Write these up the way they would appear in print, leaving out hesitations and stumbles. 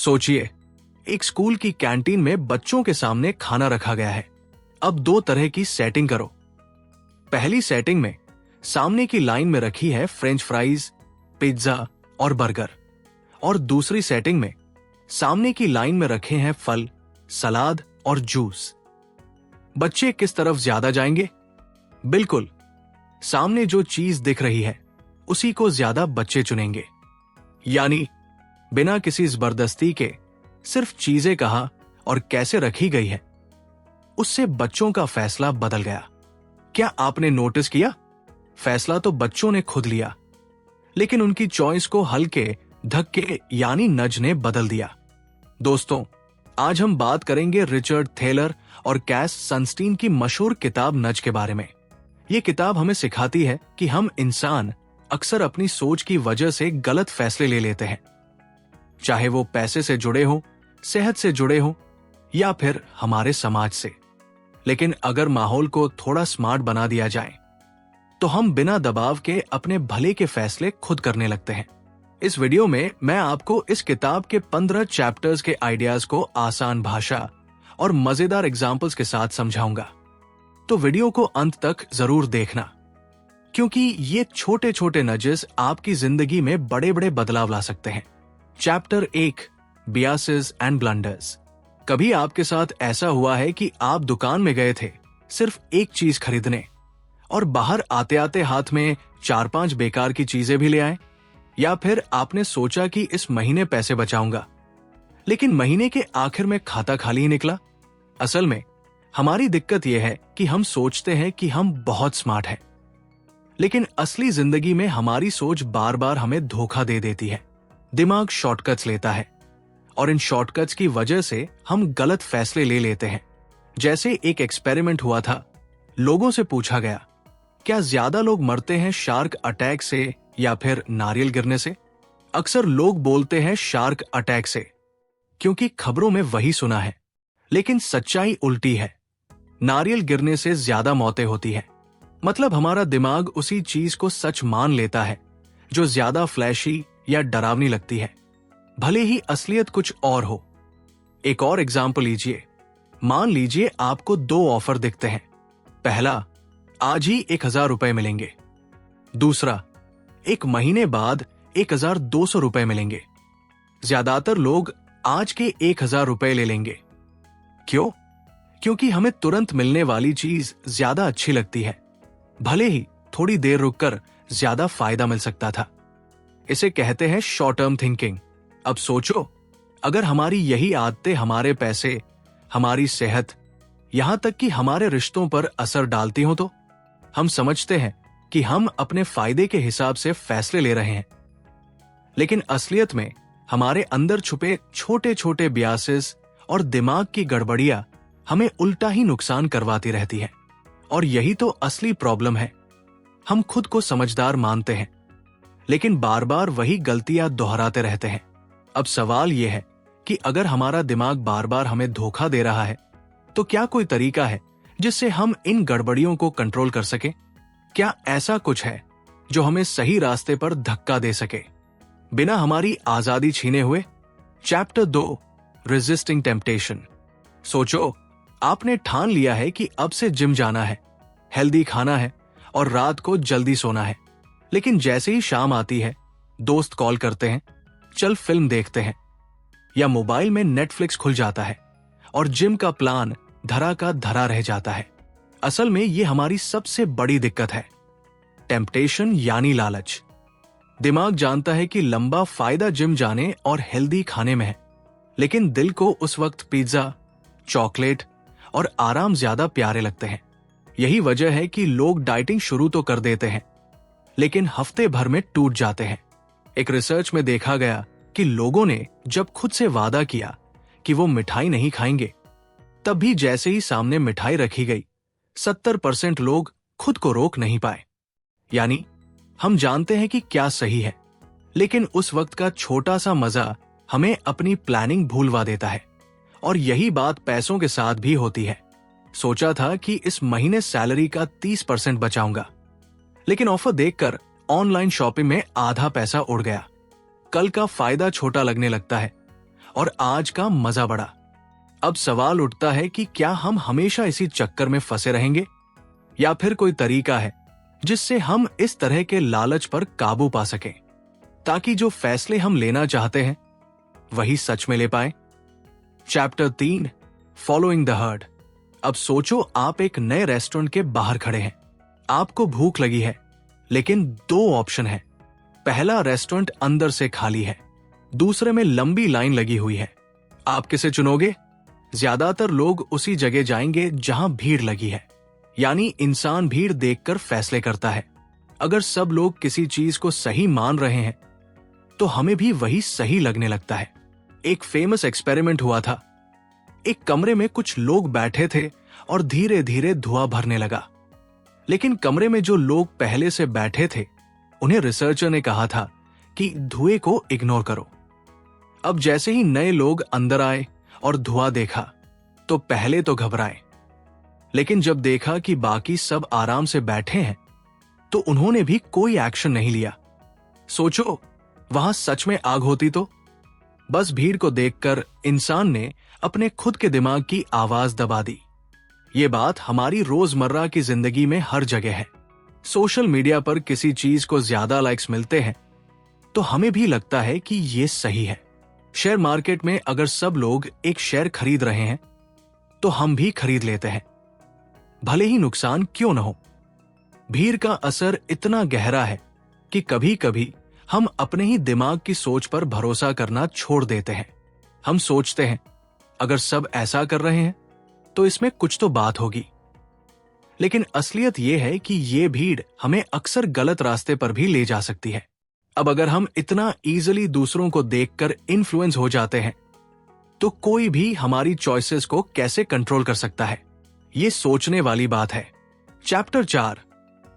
सोचिए, एक स्कूल की कैंटीन में बच्चों के सामने खाना रखा गया है। अब दो तरह की सेटिंग करो। पहली सेटिंग में सामने की लाइन में रखी है फ्रेंच फ्राइज, पिज्जा और बर्गर, और दूसरी सेटिंग में सामने की लाइन में रखे हैं फल, सलाद और जूस। बच्चे किस तरफ ज्यादा जाएंगे? बिल्कुल, सामने जो चीज दिख रही है उसी को ज्यादा बच्चे चुनेंगे। यानी बिना किसी जबरदस्ती के सिर्फ चीजें कहा और कैसे रखी गई है, उससे बच्चों का फैसला बदल गया। क्या आपने नोटिस किया? फैसला तो बच्चों ने खुद लिया, लेकिन उनकी चॉइस को हल्के धक्के यानी नज ने बदल दिया। दोस्तों, आज हम बात करेंगे रिचर्ड थेलर और कैस सनस्टीन की मशहूर किताब नज के बारे में। ये किताब हमें सिखाती है कि हम इंसान अक्सर अपनी सोच की वजह से गलत फैसले ले लेते हैं, चाहे वो पैसे से जुड़े हो, सेहत से जुड़े हो या फिर हमारे समाज से। लेकिन अगर माहौल को थोड़ा स्मार्ट बना दिया जाए तो हम बिना दबाव के अपने भले के फैसले खुद करने लगते हैं। इस वीडियो में मैं आपको इस किताब के 15 चैप्टर्स के आइडियाज को आसान भाषा और मजेदार एग्जाम्पल्स के साथ समझाऊंगा, तो वीडियो को अंत तक जरूर देखना, क्योंकि ये छोटे छोटे नजेस आपकी जिंदगी में बड़े बड़े बदलाव ला सकते हैं। Chapter 1, biases and blunders. कभी आपके साथ ऐसा हुआ है कि आप दुकान में गए थे सिर्फ एक चीज खरीदने, और बाहर आते आते हाथ में 4-5 बेकार की चीजें भी ले आए? या फिर आपने सोचा कि इस महीने पैसे बचाऊंगा, लेकिन महीने के आखिर में खाता खाली ही निकला? असल में हमारी दिक्कत यह है कि हम सोचते हैं कि हम बहुत स्मार्ट हैं, लेकिन असली जिंदगी में हमारी सोच बार बार हमें धोखा दे देती है। दिमाग शॉर्टकट्स लेता है और इन शॉर्टकट्स की वजह से हम गलत फैसले ले लेते हैं। जैसे एक एक्सपेरिमेंट हुआ था, लोगों से पूछा गया, क्या ज्यादा लोग मरते हैं शार्क अटैक से या फिर नारियल गिरने से? अक्सर लोग बोलते हैं शार्क अटैक से, क्योंकि खबरों में वही सुना है, लेकिन सच्चाई उल्टी है। नारियल गिरने से ज्यादा मौतें होती है। मतलब हमारा दिमाग उसी चीज को सच मान लेता है जो ज्यादा फ्लैशी या डरावनी लगती है, भले ही असलियत कुछ और हो। एक और एग्जाम्पल लीजिए। मान लीजिए आपको 2 ऑफर दिखते हैं। पहला, आज ही 1000 रुपए मिलेंगे। दूसरा, 1 महीने बाद 1200 रुपए मिलेंगे। ज्यादातर लोग आज के 1000 रुपए ले लेंगे। क्यों? क्योंकि हमें तुरंत मिलने वाली चीज ज्यादा अच्छी लगती है, भले ही थोड़ी देर रुककर ज्यादा फायदा मिल सकता था। इसे कहते हैं शॉर्ट टर्म थिंकिंग। अब सोचो, अगर हमारी यही आदतें हमारे पैसे, हमारी सेहत, यहां तक कि हमारे रिश्तों पर असर डालती हो तो? हम समझते हैं कि हम अपने फायदे के हिसाब से फैसले ले रहे हैं, लेकिन असलियत में हमारे अंदर छुपे छोटे छोटे बियासेस और दिमाग की गड़बड़ियां हमें उल्टा ही नुकसान करवाती रहती है। और यही तो असली प्रॉब्लम है। हम खुद को समझदार मानते हैं, लेकिन बार बार वही गलतियां दोहराते रहते हैं। अब सवाल यह है कि अगर हमारा दिमाग बार बार हमें धोखा दे रहा है, तो क्या कोई तरीका है जिससे हम इन गड़बड़ियों को कंट्रोल कर सकें? क्या ऐसा कुछ है जो हमें सही रास्ते पर धक्का दे सके, बिना हमारी आजादी छीने हुए? Chapter 2, resisting temptation. सोचो, आपने ठान लिया है कि अब से जिम जाना है, हेल्दी खाना है और रात को जल्दी सोना है, लेकिन जैसे ही शाम आती है, दोस्त कॉल करते हैं, चल फिल्म देखते हैं, या मोबाइल में नेटफ्लिक्स खुल जाता है और जिम का प्लान धरा का धरा रह जाता है। असल में ये हमारी सबसे बड़ी दिक्कत है। टेम्पटेशन यानी लालच। दिमाग जानता है कि लंबा फायदा जिम जाने और हेल्दी खाने में है, लेकिन दिल को उस वक्त पिज्जा, चॉकलेट और आराम ज्यादा प्यारे लगते हैं। यही वजह है कि लोग डाइटिंग शुरू तो कर देते हैं, लेकिन हफ्ते भर में टूट जाते हैं। एक रिसर्च में देखा गया कि लोगों ने जब खुद से वादा किया कि वो मिठाई नहीं खाएंगे, तब भी जैसे ही सामने मिठाई रखी गई, 70% लोग खुद को रोक नहीं पाए। यानी हम जानते हैं कि क्या सही है, लेकिन उस वक्त का छोटा सा मजा हमें अपनी प्लानिंग भूलवा देता है। और यही बात पैसों के साथ भी होती है। सोचा था कि इस महीने सैलरी का 30% बचाऊंगा, लेकिन ऑफर देखकर ऑनलाइन शॉपिंग में आधा पैसा उड़ गया। कल का फायदा छोटा लगने लगता है और आज का मजा बढ़ा। अब सवाल उठता है कि क्या हम हमेशा इसी चक्कर में फंसे रहेंगे या फिर कोई तरीका है जिससे हम इस तरह के लालच पर काबू पा सकें, ताकि जो फैसले हम लेना चाहते हैं वही सच में ले पाए। Chapter 3, following the heard. अब सोचो, आप एक नए रेस्टोरेंट के बाहर खड़े हैं। आपको भूख लगी है, लेकिन 2 ऑप्शन है। पहला, रेस्टोरेंट अंदर से खाली है, दूसरे में लंबी लाइन लगी हुई है। आप किसे चुनोगे? ज्यादातर लोग उसी जगह जाएंगे जहां भीड़ लगी है, यानी इंसान भीड़ देखकर फैसले करता है। अगर सब लोग किसी चीज को सही मान रहे हैं तो हमें भी वही सही लगने लगता है। एक फेमस एक्सपेरिमेंट हुआ था। एक कमरे में कुछ लोग बैठे थे और धीरे धीरे धुआं भरने लगा, लेकिन कमरे में जो लोग पहले से बैठे थे उन्हें रिसर्चर ने कहा था कि धुएं को इग्नोर करो। अब जैसे ही नए लोग अंदर आए और धुआं देखा तो पहले तो घबराए, लेकिन जब देखा कि बाकी सब आराम से बैठे हैं तो उन्होंने भी कोई एक्शन नहीं लिया। सोचो, वहां सच में आग होती तो? बस भीड़ को देखकर इंसान ने अपने खुद के दिमाग की आवाज दबा दी। ये बात हमारी रोजमर्रा की जिंदगी में हर जगह है। सोशल मीडिया पर किसी चीज को ज्यादा लाइक्स मिलते हैं तो हमें भी लगता है कि ये सही है। शेयर मार्केट में अगर सब लोग एक शेयर खरीद रहे हैं तो हम भी खरीद लेते हैं, भले ही नुकसान क्यों न हो। भीड़ का असर इतना गहरा है कि कभी कभी हम अपने ही दिमाग की सोच पर भरोसा करना छोड़ देते हैं। हम सोचते हैं अगर सब ऐसा कर रहे हैं तो इसमें कुछ तो बात होगी, लेकिन असलियत यह है कि ये भीड़ हमें अक्सर गलत रास्ते पर भी ले जा सकती है। अब अगर हम इतना इजीली दूसरों को देखकर इन्फ्लुएंस हो जाते हैं तो कोई भी हमारी चॉइसेस को कैसे कंट्रोल कर सकता है? ये सोचने वाली बात है। Chapter 4,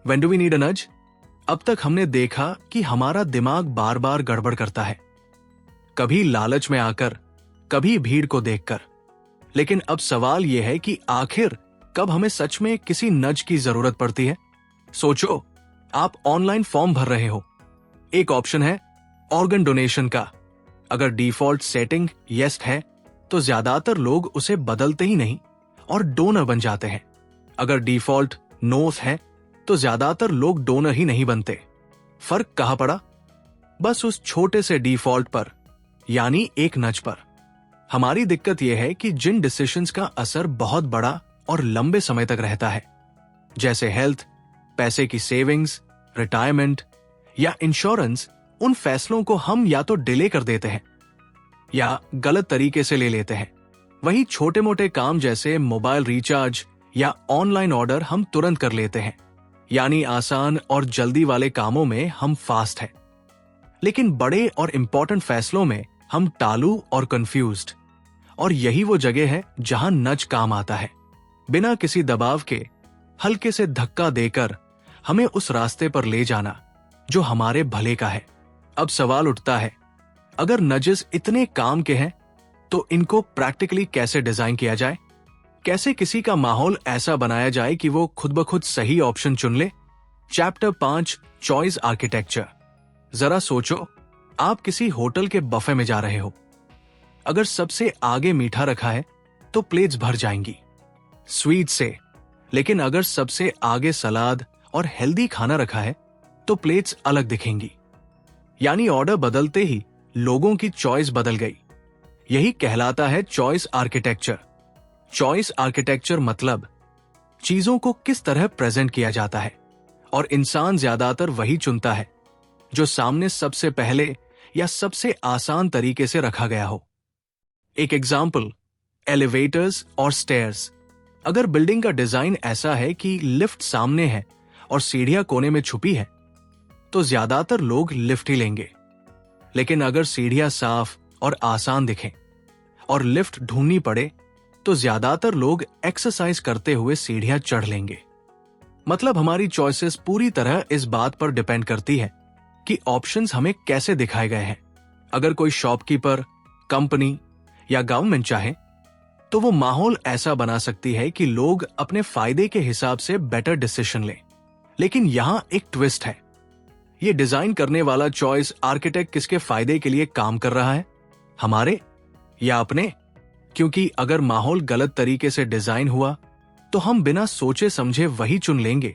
when do we need a nudge. अब तक हमने देखा कि हमारा दिमाग बार बार गड़बड़ करता है, कभी लालच में आकर, कभी भीड़ को देखकर। लेकिन अब सवाल यह है कि आखिर कब हमें सच में किसी नज की जरूरत पड़ती है? सोचो, आप ऑनलाइन फॉर्म भर रहे हो। एक ऑप्शन है ऑर्गन डोनेशन का। अगर डिफॉल्ट सेटिंग यस है तो ज्यादातर लोग उसे बदलते ही नहीं और डोनर बन जाते हैं। अगर डिफॉल्ट नो है तो ज्यादातर लोग डोनर ही नहीं बनते। फर्क कहां पड़ा? बस उस छोटे से डिफॉल्ट पर, यानी एक नज पर। हमारी दिक्कत यह है कि जिन डिसीजंस का असर बहुत बड़ा और लंबे समय तक रहता है, जैसे हेल्थ, पैसे की सेविंग्स, रिटायरमेंट या इंश्योरेंस, उन फैसलों को हम या तो डिले कर देते हैं या गलत तरीके से ले लेते हैं। वहीं छोटे मोटे काम जैसे मोबाइल रिचार्ज या ऑनलाइन ऑर्डर हम तुरंत कर लेते हैं, यानी आसान और जल्दी वाले कामों में हम फास्ट हैं। लेकिन बड़े और इंपॉर्टेंट फैसलों में हम टालू और कंफ्यूज्ड, और यही वो जगह है जहां नज काम आता है। बिना किसी दबाव के हल्के से धक्का देकर हमें उस रास्ते पर ले जाना जो हमारे भले का है। अब सवाल उठता है, अगर नजेस इतने काम के हैं तो इनको प्रैक्टिकली कैसे डिजाइन किया जाए? कैसे किसी का माहौल ऐसा बनाया जाए कि वो खुद ब खुद सही ऑप्शन चुन ले? Chapter 5, choice architecture. जरा सोचो, आप किसी होटल के बफे में जा रहे हो। अगर सबसे आगे मीठा रखा है तो प्लेट्स भर जाएंगी स्वीट से, लेकिन अगर सबसे आगे सलाद और हेल्दी खाना रखा है तो प्लेट्स अलग दिखेंगी। यानी ऑर्डर बदलते ही लोगों की चॉइस बदल गई। यही कहलाता है चॉइस आर्किटेक्चर। चॉइस आर्किटेक्चर मतलब चीजों को किस तरह प्रेजेंट किया जाता है, और इंसान ज्यादातर वही चुनता है जो सामने सबसे पहले या सबसे आसान तरीके से रखा गया हो। एक एग्जाम्पल, एलिवेटर्स और स्टेयर्स। अगर बिल्डिंग का डिजाइन ऐसा है कि लिफ्ट सामने है और सीढ़ियां कोने में छुपी है तो ज्यादातर लोग लिफ्ट ही लेंगे। लेकिन अगर सीढ़ियां साफ और आसान दिखें और लिफ्ट ढूंढनी पड़े तो ज्यादातर लोग एक्सरसाइज करते हुए सीढ़ियां चढ़ लेंगे। मतलब हमारी चॉइसेस पूरी तरह इस बात पर डिपेंड करती है कि ऑप्शंस हमें कैसे दिखाए गए हैं। अगर कोई शॉपकीपर, कंपनी या गवर्नमेंट चाहे तो वो माहौल ऐसा बना सकती है कि लोग अपने फायदे के हिसाब से बेटर डिसीजन लें। लेकिन यहां एक ट्विस्ट है। ये डिजाइन करने वाला चॉइस आर्किटेक्ट किसके फायदे के लिए काम कर रहा है? हमारे या अपने? क्योंकि अगर माहौल गलत तरीके से डिजाइन हुआ तो हम बिना सोचे समझे वही चुन लेंगे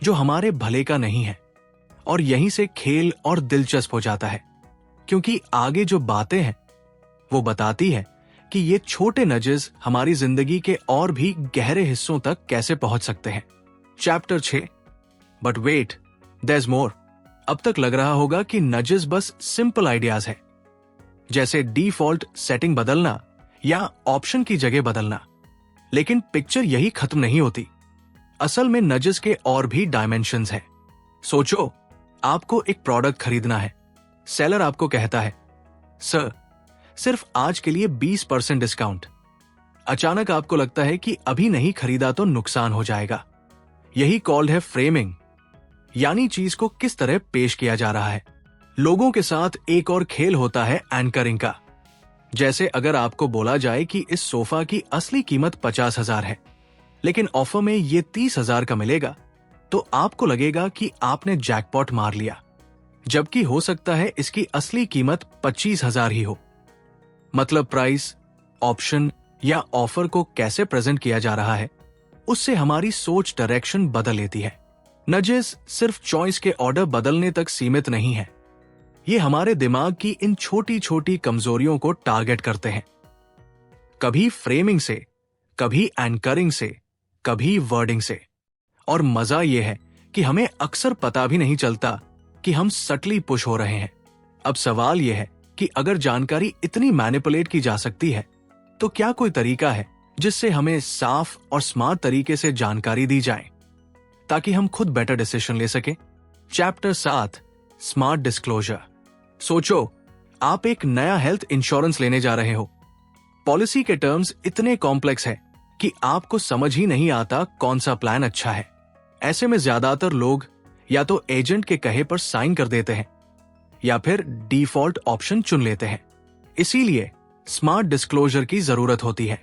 जो हमारे भले का नहीं है, और यहीं से खेल और दिलचस्प हो जाता है, क्योंकि आगे जो बातें हैं वो बताती है कि ये छोटे नजेस हमारी जिंदगी के और भी गहरे हिस्सों तक कैसे पहुंच सकते हैं। Chapter 6। But wait, there is more. अब तक लग रहा होगा कि नजेस बस सिंपल आइडियाज है, जैसे डिफॉल्ट सेटिंग बदलना या ऑप्शन की जगह बदलना, लेकिन पिक्चर यही खत्म नहीं होती। असल में नजेस के और भी डायमेंशंस हैं। सोचो, आपको एक प्रोडक्ट खरीदना है। सेलर आपको कहता है, सर सिर्फ आज के लिए 20% डिस्काउंट। अचानक आपको लगता है कि अभी नहीं खरीदा तो नुकसान हो जाएगा। यही कॉल्ड है फ्रेमिंग, यानी चीज को किस तरह पेश किया जा रहा है। लोगों के साथ एक और खेल होता है एंकरिंग का। जैसे अगर आपको बोला जाए कि इस सोफा की असली कीमत 50,000 है, लेकिन ऑफर में ये 30,000 का मिलेगा, तो आपको लगेगा कि आपने जैकपॉट मार लिया, जबकि हो सकता है इसकी असली कीमत 25,000 ही हो। मतलब प्राइस, ऑप्शन या ऑफर को कैसे प्रेजेंट किया जा रहा है, उससे हमारी सोच डायरेक्शन बदल लेती है। नजेस सिर्फ चॉइस के ऑर्डर बदलने तक सीमित नहीं है, ये हमारे दिमाग की इन छोटी छोटी कमजोरियों को टारगेट करते हैं। कभी फ्रेमिंग से, कभी एंकरिंग से, कभी वर्डिंग से। और मजा यह है कि हमें अक्सर पता भी नहीं चलता कि हम सटली पुश हो रहे हैं। अब सवाल यह है कि अगर जानकारी इतनी मैनिपुलेट की जा सकती है, तो क्या कोई तरीका है जिससे हमें साफ और स्मार्ट तरीके से जानकारी दी जाए ताकि हम खुद बेटर डिसीजन ले सकें? Chapter 7, smart disclosure. सोचो, आप एक नया हेल्थ इंश्योरेंस लेने जा रहे हो। पॉलिसी के टर्म्स इतने कॉम्प्लेक्स है कि आपको समझ ही नहीं आता कौन सा प्लान अच्छा है। ऐसे में ज्यादातर लोग या तो एजेंट के कहे पर साइन कर देते हैं या फिर डिफॉल्ट ऑप्शन चुन लेते हैं। इसीलिए स्मार्ट डिस्क्लोजर की जरूरत होती है।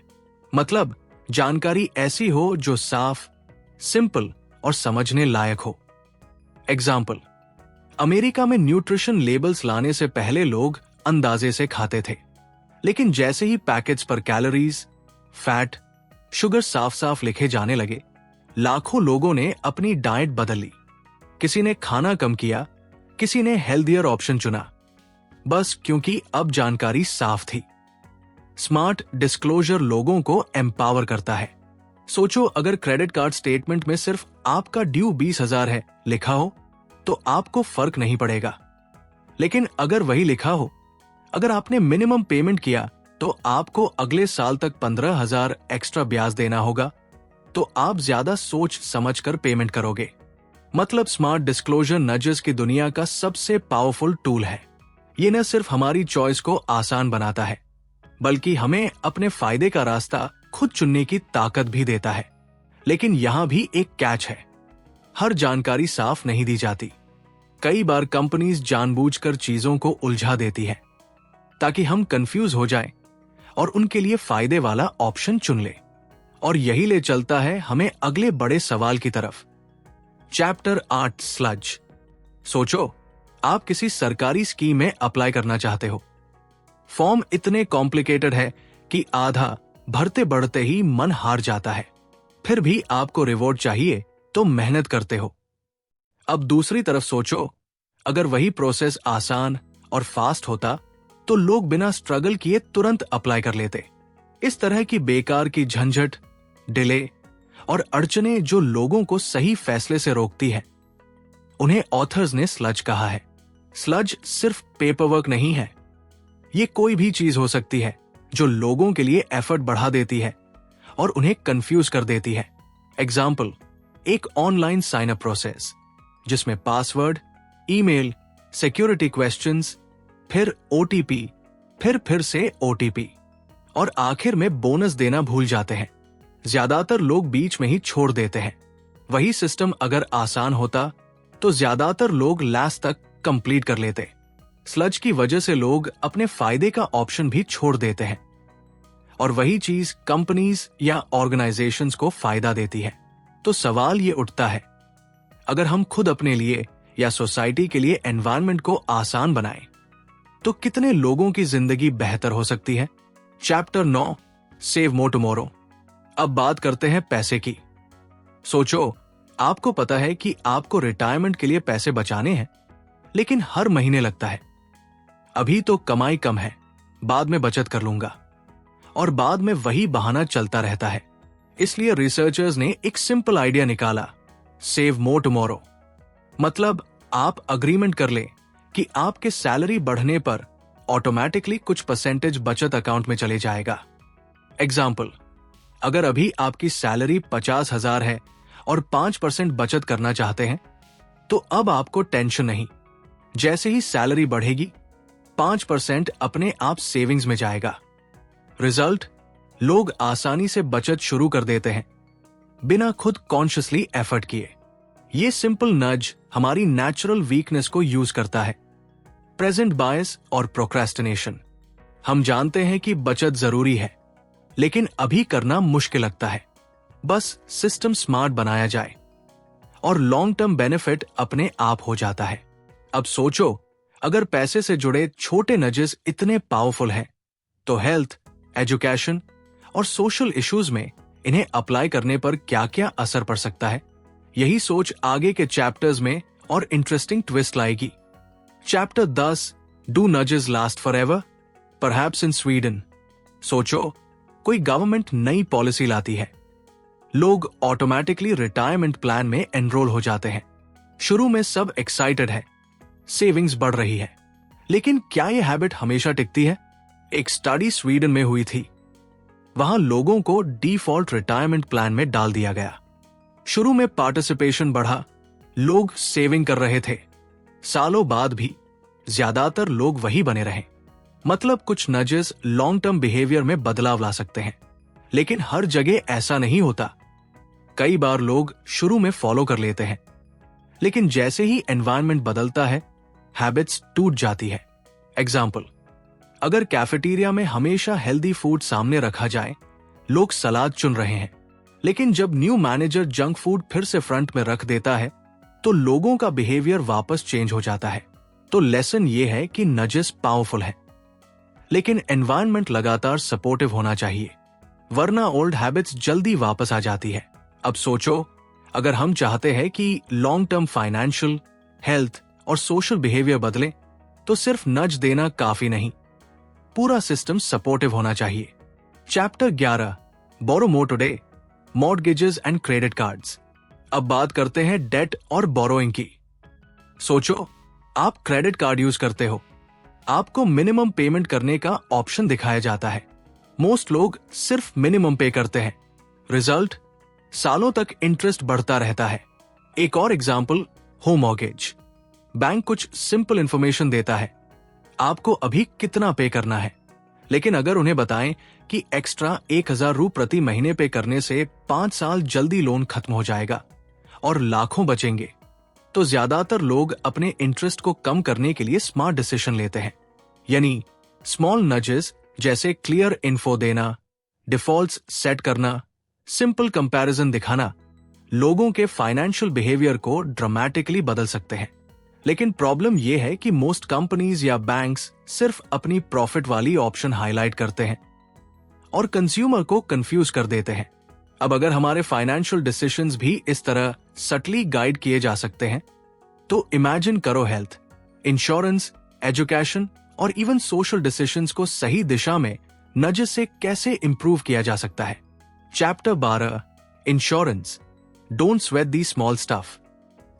मतलब जानकारी ऐसी हो जो साफ, सिंपल और समझने लायक हो। एग्जाम्पल, अमेरिका में न्यूट्रिशन लेबल्स लाने से पहले लोग अंदाजे से खाते थे, लेकिन जैसे ही पैकेट्स पर कैलोरीज, फैट, शुगर साफ साफ लिखे जाने लगे, लाखों लोगों ने अपनी डाइट बदल ली। किसी ने खाना कम किया, किसी ने हेल्थियर ऑप्शन चुना, बस क्योंकि अब जानकारी साफ थी। स्मार्ट डिस्क्लोजर लोगों को एम्पावर करता है। सोचो, अगर क्रेडिट कार्ड स्टेटमेंट में सिर्फ आपका ड्यू 20,000 है लिखा हो तो आपको फर्क नहीं पड़ेगा, लेकिन अगर वही लिखा हो, अगर आपने मिनिमम पेमेंट किया तो आपको अगले साल तक 15,000 एक्स्ट्रा ब्याज देना होगा, तो आप ज्यादा सोच समझ कर पेमेंट करोगे। मतलब स्मार्ट डिस्क्लोजर नजेस की दुनिया का सबसे पावरफुल टूल है। ये न सिर्फ हमारी चॉइस को आसान बनाता है, बल्कि हमें अपने फायदे का रास्ता खुद चुनने की ताकत भी देता है। लेकिन यहां भी एक कैच है, हर जानकारी साफ नहीं दी जाती। कई बार कंपनीज जानबूझकर चीजों को उलझा देती है ताकि हम कंफ्यूज हो जाएं और उनके लिए फायदे वाला ऑप्शन चुन ले। और यही ले चलता है हमें अगले बड़े सवाल की तरफ। Chapter 8, sludge. सोचो, आप किसी सरकारी स्कीम में अप्लाई करना चाहते हो। फॉर्म इतने कॉम्प्लिकेटेड है कि आधा भरते बढ़ते ही मन हार जाता है। फिर भी आपको रिवॉर्ड चाहिए तो मेहनत करते हो। अब दूसरी तरफ सोचो, अगर वही प्रोसेस आसान और फास्ट होता तो लोग बिना स्ट्रगल किए तुरंत अप्लाई कर लेते। इस तरह की बेकार की झंझट, डिले और अड़चने जो लोगों को सही फैसले से रोकती है, उन्हें ऑथर्स ने स्लज कहा है। स्लज सिर्फ पेपर वर्क नहीं है, ये कोई भी चीज हो सकती है जो लोगों के लिए एफर्ट बढ़ा देती है और उन्हें कंफ्यूज कर देती है। एग्जाम्पल, एक ऑनलाइन साइन अप प्रोसेस जिसमें पासवर्ड, ईमेल, सिक्योरिटी क्वेश्चंस, फिर ओटीपी, फिर से ओटीपी और आखिर में बोनस देना भूल जाते हैं। ज्यादातर लोग बीच में ही छोड़ देते हैं। वही सिस्टम अगर आसान होता तो ज्यादातर लोग लास्ट तक कंप्लीट कर लेते। स्लज की वजह से लोग अपने फायदे का ऑप्शन भी छोड़ देते हैं और वही चीज कंपनीज या ऑर्गेनाइजेशंस को फायदा देती है। तो सवाल ये उठता है, अगर हम खुद अपने लिए या सोसाइटी के लिए एनवायरनमेंट को आसान बनाएं, तो कितने लोगों की जिंदगी बेहतर हो सकती है? चैप्टर 9 सेव मोर टुमारो। अब बात करते हैं पैसे की। सोचो, आपको पता है कि आपको रिटायरमेंट के लिए पैसे बचाने हैं, लेकिन हर महीने लगता है अभी तो कमाई कम है, बाद में बचत कर लूंगा, और बाद में वही बहाना चलता रहता है। इसलिए रिसर्चर्स ने एक सिंपल आइडिया निकाला, सेव मोर टुमारो। मतलब आप अग्रीमेंट कर ले कि आपके सैलरी बढ़ने पर ऑटोमेटिकली कुछ परसेंटेज बचत अकाउंट में चले जाएगा। एग्जाम्पल, अगर अभी आपकी सैलरी 50,000 है और 5% बचत करना चाहते हैं, तो अब आपको टेंशन नहीं। जैसे ही सैलरी बढ़ेगी, 5% अपने आप सेविंग्स में जाएगा। रिजल्ट, लोग आसानी से बचत शुरू कर देते हैं बिना खुद कॉन्शियसली एफर्ट किए। ये सिंपल नज हमारी नेचुरल वीकनेस को यूज करता है, प्रेजेंट बायस और प्रोक्रेस्टिनेशन। हम जानते हैं कि बचत जरूरी है, लेकिन अभी करना मुश्किल लगता है। बस सिस्टम स्मार्ट बनाया जाए और लॉन्ग टर्म बेनिफिट अपने आप हो जाता है। अब सोचो, अगर पैसे से जुड़े छोटे नजेस इतने पावरफुल हैं, तो हेल्थ, एजुकेशन और सोशल इश्यूज में इन्हें अप्लाई करने पर क्या क्या असर पड़ सकता है। यही सोच आगे के चैप्टर्स में और इंटरेस्टिंग ट्विस्ट लाएगी। Chapter 10 do nudges last forever, perhaps in Sweden. सोचो, कोई गवर्नमेंट नई पॉलिसी लाती है, लोग ऑटोमेटिकली रिटायरमेंट प्लान में एनरोल हो जाते हैं। शुरू में सब एक्साइटेड है, सेविंग्स बढ़ रही है, लेकिन क्या यह हैबिट हमेशा टिकती है? एक स्टडी स्वीडन में हुई थी। वहां लोगों को डिफॉल्ट रिटायरमेंट प्लान में डाल दिया गया। शुरू में पार्टिसिपेशन बढ़ा, लोग सेविंग कर रहे थे। सालों बाद भी ज्यादातर लोग वही बने रहे। मतलब कुछ नजेस लॉन्ग टर्म बिहेवियर में बदलाव ला सकते हैं, लेकिन हर जगह ऐसा नहीं होता। कई बार लोग शुरू में फॉलो कर लेते हैं, लेकिन जैसे ही एनवायरनमेंट बदलता है, हैबिट्स टूट जाती है। एग्जाम्पल, अगर कैफेटेरिया में हमेशा हेल्दी फूड सामने रखा जाए, लोग सलाद चुन रहे हैं, लेकिन जब न्यू मैनेजर जंक फूड फिर से फ्रंट में रख देता है, तो लोगों का बिहेवियर वापस चेंज हो जाता है। तो लेसन ये है कि नजेस पावरफुल है, लेकिन एनवायरनमेंट लगातार सपोर्टिव होना चाहिए, वरना ओल्ड हैबिट्स जल्दी वापस आ जाती है। अब सोचो, अगर हम चाहते हैं कि लॉन्ग टर्म फाइनेंशियल, हेल्थ और सोशल बिहेवियर बदले, तो सिर्फ नज देना काफी नहीं, पूरा सिस्टम सपोर्टिव होना चाहिए। Chapter 11 borrow more today, mortgages and credit cards. अब बात करते हैं डेट और बोरोइंग की। सोचो, आप क्रेडिट कार्ड यूज करते हो, आपको मिनिमम पेमेंट करने का ऑप्शन दिखाया जाता है। मोस्ट लोग सिर्फ मिनिमम पे करते हैं। रिजल्ट, सालों तक इंटरेस्ट बढ़ता रहता है। एक और एग्जाम्पल, होम मॉर्गेज। बैंक कुछ सिंपल इंफॉर्मेशन देता है, आपको अभी कितना पे करना है, लेकिन अगर उन्हें बताएं कि एक्स्ट्रा 1,000 रू प्रति महीने पे करने से 5 साल जल्दी लोन खत्म हो जाएगा और लाखों बचेंगे, तो ज्यादातर लोग अपने इंटरेस्ट को कम करने के लिए स्मार्ट डिसीजन लेते हैं। यानी स्मॉल नजेस जैसे क्लियर इन्फो देना, डिफॉल्ट्स सेट करना, सिंपल कंपैरिजन दिखाना, लोगों के फाइनेंशियल बिहेवियर को ड्रामेटिकली बदल सकते हैं। लेकिन प्रॉब्लम यह है कि मोस्ट कंपनीज या बैंक्स सिर्फ अपनी प्रॉफिट वाली ऑप्शन हाईलाइट करते हैं और कंज्यूमर को कंफ्यूज कर देते हैं। अब अगर हमारे फाइनेंशियल डिसीजंस भी इस तरह सटली गाइड किए जा सकते हैं, तो इमेजिन करो हेल्थ, इंश्योरेंस, एजुकेशन और इवन सोशल डिसीजंस को सही दिशा में नजेस से कैसे इंप्रूव किया जा सकता है। Chapter 12 insurance, don't sweat the small stuff.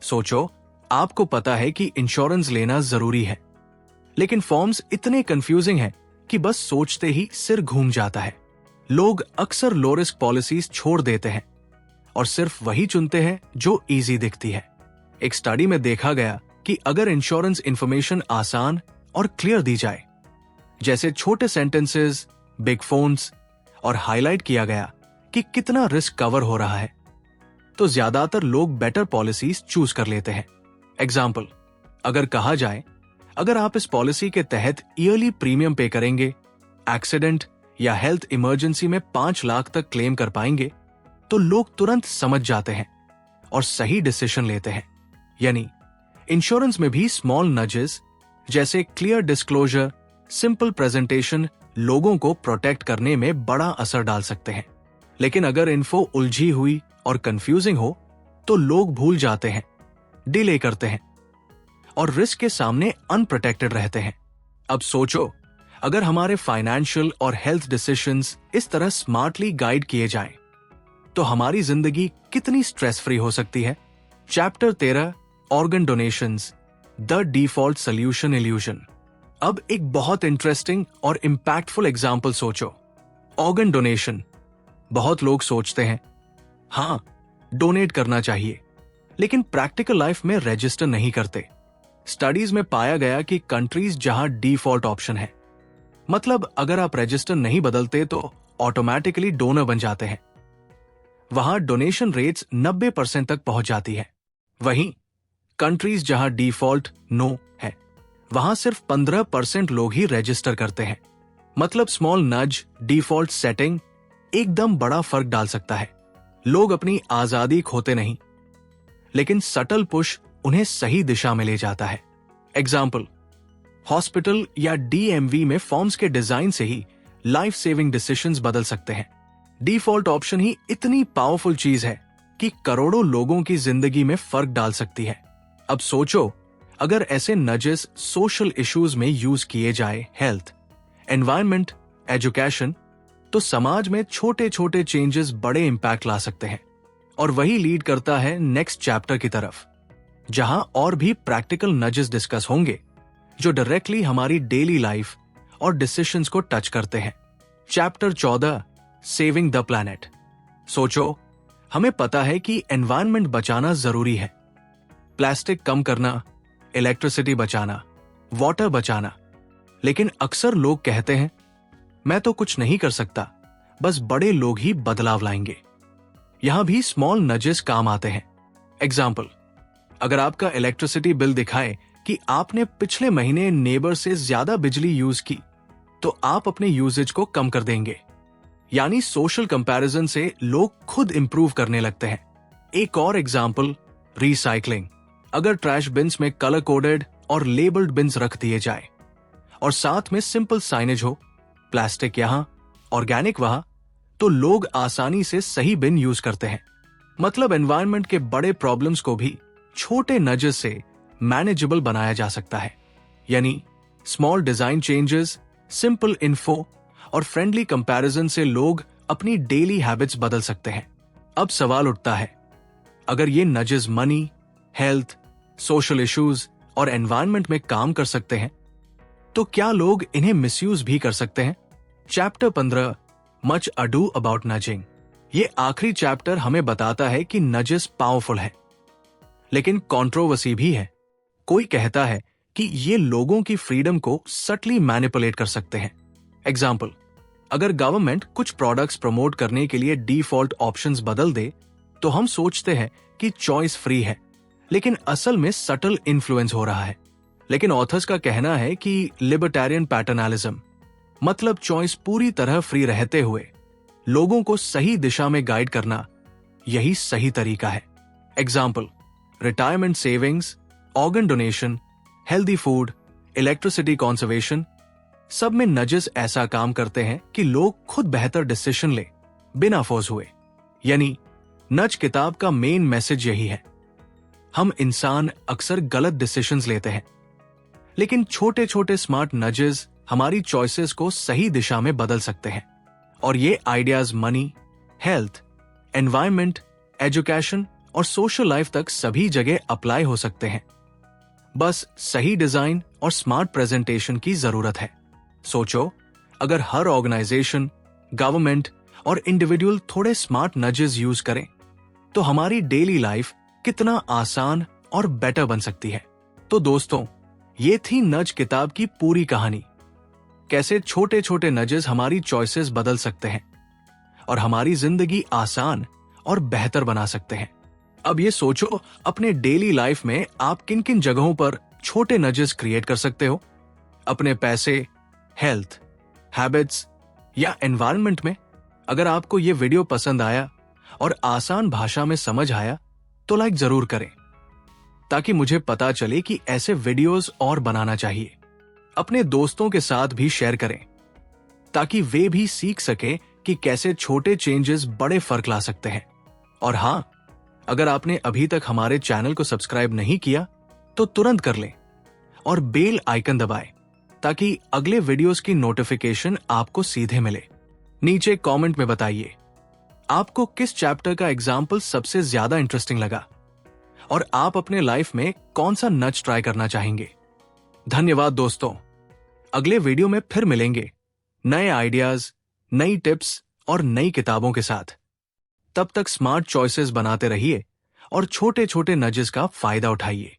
सोचो, आपको पता है कि इंश्योरेंस लेना जरूरी है, लेकिन फॉर्म्स इतने कंफ्यूजिंग हैं कि बस सोचते ही सिर घूम जाता है। लोग अक्सर लो रिस्क पॉलिसीज छोड़ देते हैं और सिर्फ वही चुनते हैं जो इजी दिखती है। एक स्टडी में देखा गया कि अगर इंश्योरेंस इंफॉर्मेशन आसान और क्लियर दी जाए, जैसे छोटे सेंटेंसेस, बिग फोन्स, और हाईलाइट किया गया कि कितना रिस्क कवर हो रहा है, तो ज्यादातर लोग बेटर पॉलिसीज चूज कर लेते हैं। एग्जाम्पल, अगर कहा जाए अगर आप इस पॉलिसी के तहत ईयरली प्रीमियम पे करेंगे, एक्सीडेंट या हेल्थ इमरजेंसी में 5 लाख तक क्लेम कर पाएंगे, तो लोग तुरंत समझ जाते हैं और सही डिसीजन लेते हैं। यानी इंश्योरेंस में भी स्मॉल नजेस जैसे क्लियर डिस्क्लोजर, सिंपल प्रेजेंटेशन लोगों को प्रोटेक्ट करने में बड़ा असर डाल सकते हैं। लेकिन अगर इन्फो उलझी हुई और कंफ्यूजिंग हो तो लोग भूल जाते हैं, डिले करते हैं और रिस्क के सामने अनप्रोटेक्टेड रहते हैं। अब सोचो, अगर हमारे फाइनेंशियल और हेल्थ डिसीजंस इस तरह स्मार्टली गाइड किए जाएं, तो हमारी जिंदगी कितनी स्ट्रेस फ्री हो सकती है। Chapter 13, organ donations, the default solution illusion. अब एक बहुत इंटरेस्टिंग और इंपैक्टफुल एग्जाम्पल सोचो। Organ donation. बहुत लोग सोचते हैं, हाँ, डोनेट करना चाहिए, लेकिन प्रैक्टिकल लाइफ में रजिस्टर नहीं करते। स्टडीज में पाया गया कि कंट्रीज जहां डिफॉल्ट ऑप्शन है, मतलब अगर आप रजिस्टर नहीं बदलते तो ऑटोमेटिकली डोनर बन जाते हैं, वहां डोनेशन रेट्स 90% तक पहुंच जाती है। वहीं कंट्रीज जहां डिफॉल्ट नो है, वहां सिर्फ 15% लोग ही रजिस्टर करते हैं। मतलब स्मॉल नज डिफॉल्ट सेटिंग एकदम बड़ा फर्क डाल सकता है। लोग अपनी आजादी खोते नहीं, लेकिन सटल पुश उन्हें सही दिशा में ले जाता है। एग्जाम्पल, हॉस्पिटल या डीएमवी में फॉर्म्स के डिजाइन से ही लाइफ सेविंग डिसीजंस बदल सकते हैं। डिफॉल्ट ऑप्शन ही इतनी पावरफुल चीज है कि करोड़ों लोगों की जिंदगी में फर्क डाल सकती है। अब सोचो, अगर ऐसे नजेस सोशल इश्यूज में यूज किए जाए, हेल्थ, एनवायरनमेंट, एजुकेशन, तो समाज में छोटे छोटे चेंजेस बड़े इंपैक्ट ला सकते हैं। और वही लीड करता है नेक्स्ट चैप्टर की तरफ, जहां और भी प्रैक्टिकल नजेस डिस्कस होंगे जो डायरेक्टली हमारी डेली लाइफ और डिसीजंस को टच करते हैं। Chapter 14, saving the planet. सोचो, हमें पता है कि एनवायरनमेंट बचाना जरूरी है, प्लास्टिक कम करना, इलेक्ट्रिसिटी बचाना, वाटर बचाना, लेकिन अक्सर लोग कहते हैं, मैं तो कुछ नहीं कर सकता, बस बड़े लोग ही बदलाव लाएंगे। यहां भी स्मॉल नजेस काम आते हैं। एग्जाम्पल, अगर आपका इलेक्ट्रिसिटी बिल दिखाए कि आपने पिछले महीने नेबर से ज्यादा बिजली यूज की, तो आप अपने यूजेज को कम कर देंगे। यानी सोशल कंपैरिजन से लोग खुद इंप्रूव करने लगते हैं। एक और एग्जाम्पल, रिसाइकलिंग। अगर ट्रैश बिन्स में कलर कोडेड और लेबल्ड बिन्स रख दिए जाए और साथ में सिंपल साइनेज हो, प्लास्टिक यहां, ऑर्गेनिक वहां, तो लोग आसानी से सही बिन यूज करते हैं। मतलब एनवायरनमेंट के बड़े प्रॉब्लम्स को भी छोटे नजेस से मैनेजेबल बनाया जा सकता है। यानी small design changes, simple info और फ्रेंडली कंपैरिजन से लोग अपनी डेली हैबिट्स बदल सकते हैं। अब सवाल उठता है, अगर ये nudges money, health, social issues और एनवायरनमेंट में काम कर सकते हैं, तो क्या लोग इन्हें मिसयूज भी कर सकते हैं? Chapter 15, much ado about nudging. ये आखिरी चैप्टर हमें बताता है कि नजेस पावरफुल है, लेकिन कंट्रोवर्सी भी है। कोई कहता है कि ये लोगों की फ्रीडम को सटली मैनिपुलेट कर सकते हैं। एग्जाम्पल, अगर गवर्नमेंट कुछ प्रोडक्ट्स प्रमोट करने के लिए डिफॉल्ट ऑप्शंस बदल दे, तो हम सोचते हैं कि चॉइस फ्री है, लेकिन असल में सटल इन्फ्लुएंस हो रहा है। लेकिन ऑथर्स का कहना है कि लिबर्टेरियन पैटर्नलिज्म, मतलब चॉइस पूरी तरह फ्री रहते हुए लोगों को सही दिशा में गाइड करना, यही सही तरीका है। Example, retirement savings, organ donation, healthy food, electricity conservation, सब में नजेस ऐसा काम करते हैं कि लोग खुद बेहतर डिसीजन ले बिना फोर्स हुए। यानी नज किताब का मेन मैसेज यही है, हम इंसान अक्सर गलत डिसीजंस लेते हैं, लेकिन छोटे छोटे स्मार्ट नजेस हमारी चॉइसेस को सही दिशा में बदल सकते हैं। और ये ideas money, health, environment, education और सोशल लाइफ तक सभी जगह अप्लाई हो सकते हैं। बस सही डिजाइन और स्मार्ट प्रेजेंटेशन की जरूरत है। सोचो, अगर हर ऑर्गेनाइजेशन, गवर्नमेंट और इंडिविजुअल थोड़े स्मार्ट नजेस यूज करें, तो हमारी डेली लाइफ कितना आसान और बेटर बन सकती है। तो दोस्तों, ये थी नज किताब की पूरी कहानी। कैसे छोटे छोटे नजेस हमारी चॉइसेस बदल सकते हैं और हमारी जिंदगी आसान और बेहतर बना सकते हैं। अब ये सोचो, अपने डेली लाइफ में आप किन किन जगहों पर छोटे नजेस क्रिएट कर सकते हो। अपने पैसे, हेल्थ, हैबिट्स या एनवायरनमेंट में। अगर आपको ये वीडियो पसंद आया और आसान भाषा में समझ आया, तो लाइक जरूर करें, ताकि मुझे पता चले कि ऐसे वीडियोस और बनाना चाहिए। अपने दोस्तों के साथ भी शेयर करें। ताकि वे भी सीख सके कि कैसे छोटे चेंजेस बड़े फर्क ला सकते हैं। और हां, अगर आपने अभी तक हमारे चैनल को सब्सक्राइब नहीं किया तो तुरंत कर लें और बेल आइकन दबाएं ताकि अगले वीडियोस की नोटिफिकेशन आपको सीधे मिले। नीचे कमेंट में बताइए आपको किस चैप्टर का एग्जाम्पल सबसे ज्यादा इंटरेस्टिंग लगा और आप अपने लाइफ में कौन सा नच ट्राई करना चाहेंगे। धन्यवाद दोस्तों, अगले वीडियो में फिर मिलेंगे नए आइडियाज, नई टिप्स और नई किताबों के साथ। तब तक स्मार्ट चॉइसेस बनाते रहिए और छोटे छोटे नजेस का फायदा उठाइए।